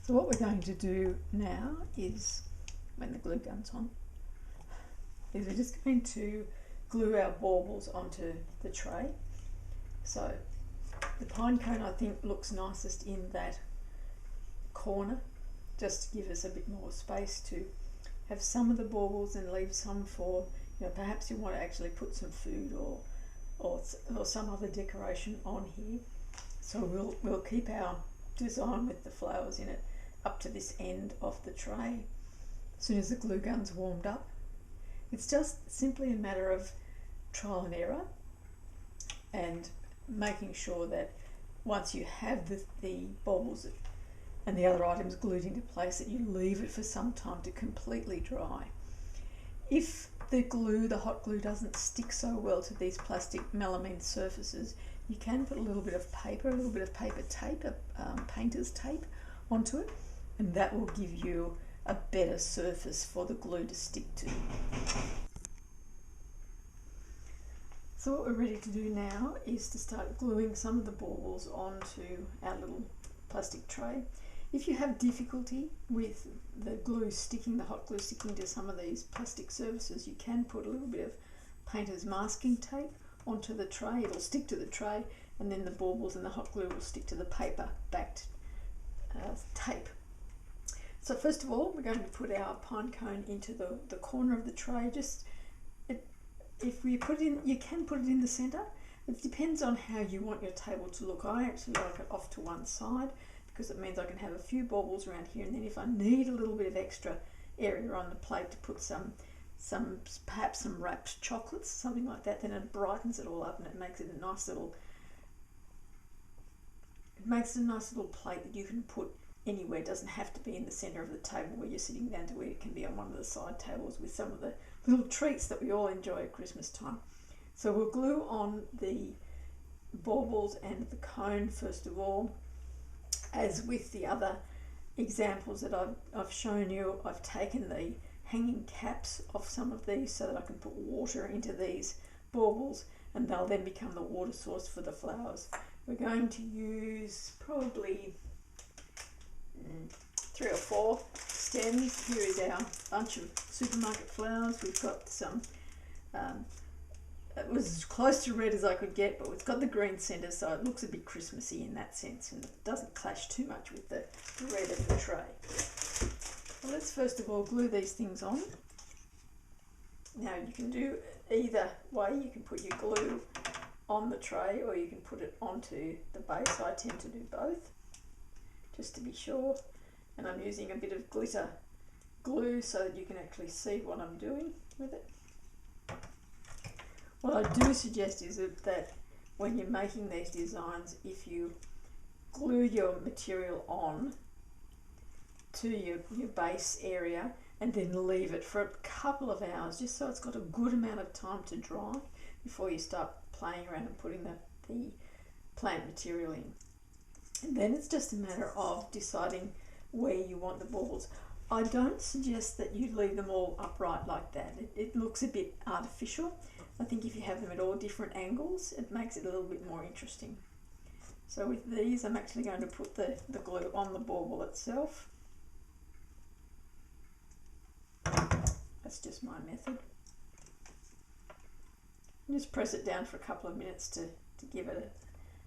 So what we're going to do now is, when the glue gun's on, is we're just going to glue our baubles onto the tray. So the pine cone I think looks nicest in that corner, just to give us a bit more space to have some of the baubles and leave some for, perhaps you want to actually put some food or some other decoration on here. So we'll keep our design with the flowers in it up to this end of the tray. As soon as the glue gun's warmed up, it's just simply a matter of trial and error and making sure that once you have the baubles and the other items glued into place, that you leave it for some time to completely dry. If the hot glue doesn't stick so well to these plastic melamine surfaces, you can put a little bit of paper tape, painter's tape onto it, and that will give you a better surface for the glue to stick to. So what we're ready to do now is to start gluing some of the baubles onto our little plastic tray. If you have difficulty with the hot glue sticking to some of these plastic surfaces, you can put a little bit of painter's masking tape onto the tray. It'll stick to the tray, and then the baubles and the hot glue will stick to the paper backed tape. So first of all, we're going to put our pine cone into the corner of the tray. If we put it in, you can put it in the centre. It depends on how you want your table to look. I actually like it off to one side, because it means I can have a few baubles around here, and then if I need a little bit of extra area on the plate to put perhaps some wrapped chocolates, something like that, then it brightens it all up and it makes it a nice little plate that you can put anywhere. It doesn't have to be in the centre of the table where you're sitting down to eat. It can be on one of the side tables with some of the little treats that we all enjoy at Christmas time. So we'll glue on the baubles and the cone first of all. As with the other examples that I've shown you, I've taken the hanging caps off some of these so that I can put water into these baubles, and they'll then become the water source for the flowers. We're going to use probably 3 or 4 stems. Here is our bunch of supermarket flowers. We've got some, it was as close to red as I could get, but it's got the green centre, so it looks a bit Christmassy in that sense, and it doesn't clash too much with the red of the tray. Well, let's first of all glue these things on. Now you can do either way. You can put your glue on the tray, or you can put it onto the base. I tend to do both, just to be sure. And I'm using a bit of glitter glue so that you can actually see what I'm doing with it. What I do suggest is that when you're making these designs, if you glue your material on to your base area and then leave it for a couple of hours, just so it's got a good amount of time to dry before you start playing around and putting the plant material in. And then it's just a matter of deciding where you want the baubles. I don't suggest that you leave them all upright like that. It looks a bit artificial. I think if you have them at all different angles, it makes it a little bit more interesting. So with these, I'm actually going to put the glue on the bauble itself. That's just my method. And just press it down for a couple of minutes to give it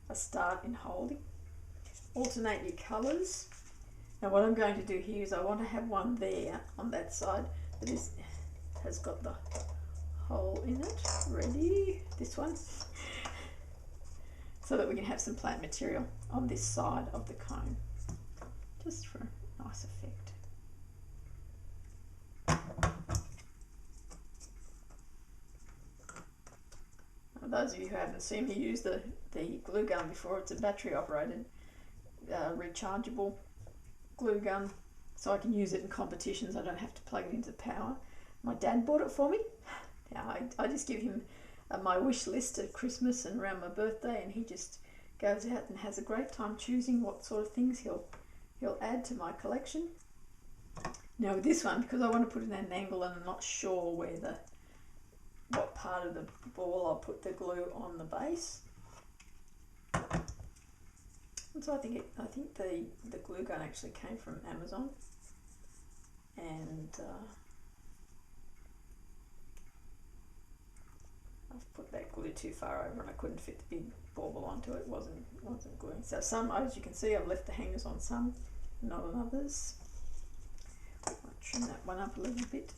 a start in holding. Alternate your colours. Now what I'm going to do here is I want to have one there on that side that has got the hole in it ready, this one, so that we can have some plant material on this side of the cone, just for a nice effect. Now, those of you who haven't seen me use the glue gun before, it's a battery operated rechargeable glue gun, so I can use it in competitions. I don't have to plug it into power. My dad bought it for me. Now I just give him my wish list at Christmas and around my birthday, and he just goes out and has a great time choosing what sort of things he'll add to my collection. Now with this one, because I want to put it at an angle and I'm not sure what part of the ball I'll put the glue on the base, So I think the glue gun actually came from Amazon, and I've put that glue too far over and I couldn't fit the big bauble onto it. Wasn't gluing. So some, as you can see, I've left the hangers on some, not on others. I'll trim that one up a little bit.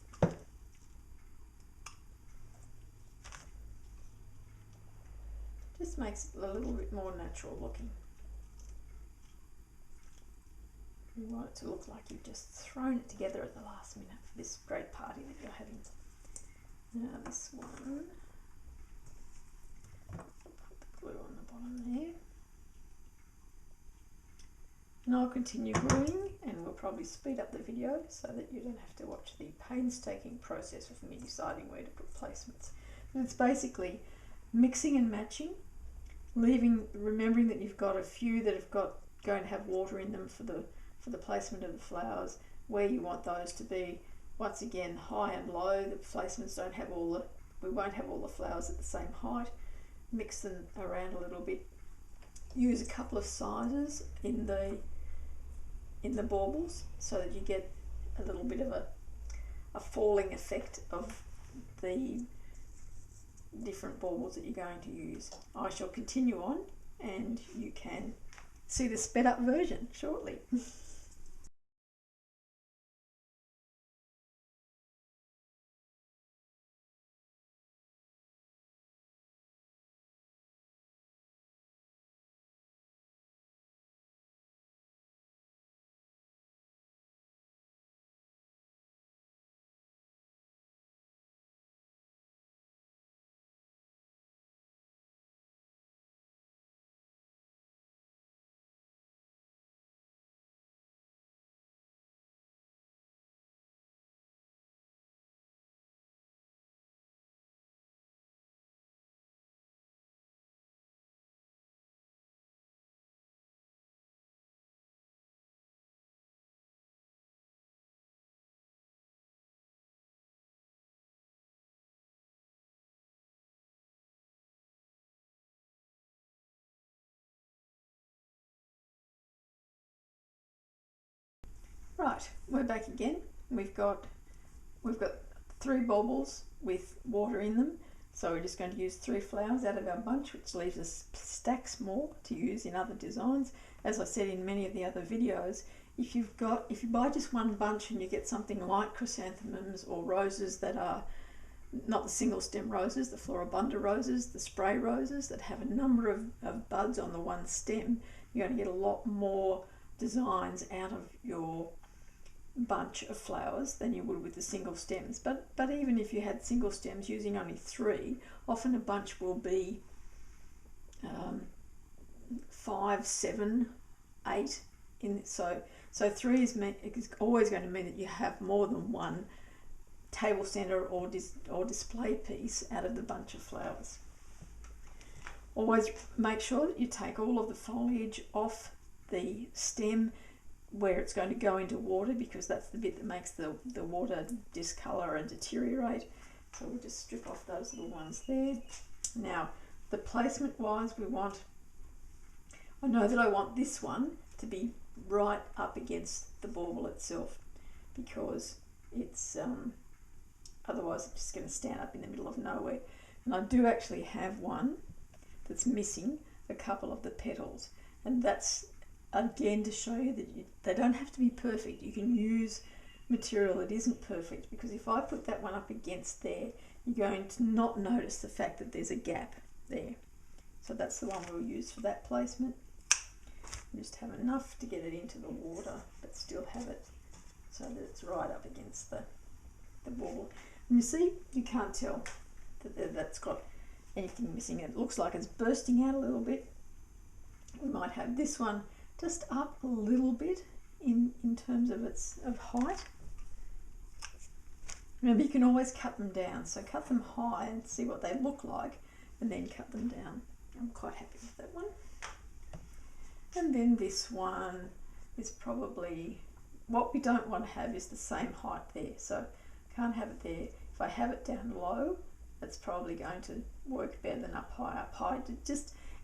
Just makes it a little bit more natural looking. You want it to look like you've just thrown it together at the last minute for this great party that you're having. Now this one, I'll put the glue on the bottom there. And I'll continue gluing, and we'll probably speed up the video so that you don't have to watch the painstaking process of me deciding where to put placements. And it's basically mixing and matching, remembering that you've got a few that have going to have water in them for the placement of the flowers, where you want those to be. Once again, high and low. The placements we won't have all the flowers at the same height. Mix them around a little bit. Use a couple of sizes in the baubles so that you get a little bit of a falling effect of the different baubles that you're going to use. I shall continue on, and you can see the sped up version shortly. Right, we're back again. We've got 3 baubles with water in them, so we're just going to use 3 flowers out of our bunch, which leaves us stacks more to use in other designs. As I said in many of the other videos, if you buy just one bunch and you get something like chrysanthemums or roses that are not the single stem roses, the floribunda roses, the spray roses that have a number of buds on the one stem, you're going to get a lot more designs out of your bunch of flowers than you would with the single stems. But even if you had single stems using only 3, often a bunch will be 5, 7, 8 in. So 3 is always going to mean that you have more than one table center or display piece out of the bunch of flowers. Always make sure that you take all of the foliage off the stem where it's going to go into water, because that's the bit that makes the water discolor and deteriorate. So we'll just strip off those little ones there. Now, the placement wise, I know that I want this one to be right up against the bauble itself, because it's otherwise it's just going to stand up in the middle of nowhere. And I do actually have one that's missing a couple of the petals, and that's again to show you that they don't have to be perfect. You can use material that isn't perfect, because if I put that one up against there, you're going to not notice the fact that there's a gap there. So that's the one we'll use for that placement. Just have enough to get it into the water, but still have it so that it's right up against the bauble. And you see, you can't tell that that's got anything missing. It looks like it's bursting out a little bit. We might have this one just up a little bit in terms of height. Remember, you can always cut them down, so cut them high and see what they look like, and then cut them down. I'm quite happy with that one. And then this one is probably, what we don't want to have is the same height there, so can't have it there. If I have it down low, it's probably going to work better than up high.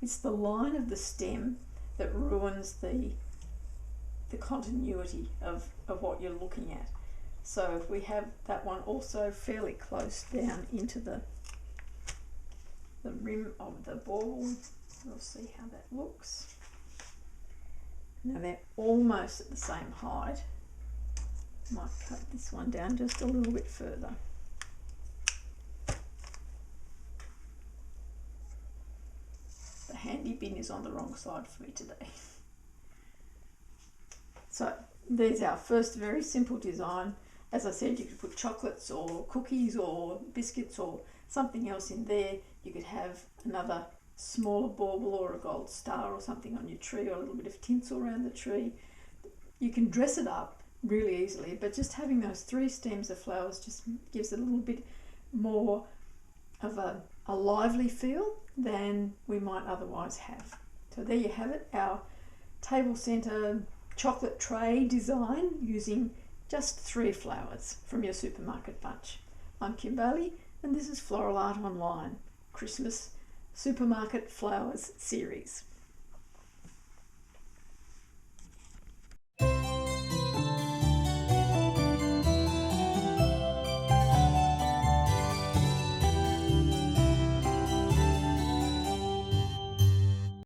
It's the line of the stem that ruins the continuity of what you're looking at. So if we have that one also fairly close down into the rim of the bauble, we'll see how that looks. Now they're almost at the same height. Might cut this one down just a little bit further. The handy bin is on the wrong side for me today. So there's our first very simple design. As I said, you could put chocolates or cookies or biscuits or something else in there. You could have another smaller bauble or a gold star or something on your tree, or a little bit of tinsel around the tree. You can dress it up really easily, but just having those 3 stems of flowers just gives it a little bit more of a lively feel than we might otherwise have. So there you have it, our table centre chocolate tray design using just 3 flowers from your supermarket bunch. I'm Kim Bailey, and this is Floral Art Online, Christmas Supermarket Flowers series.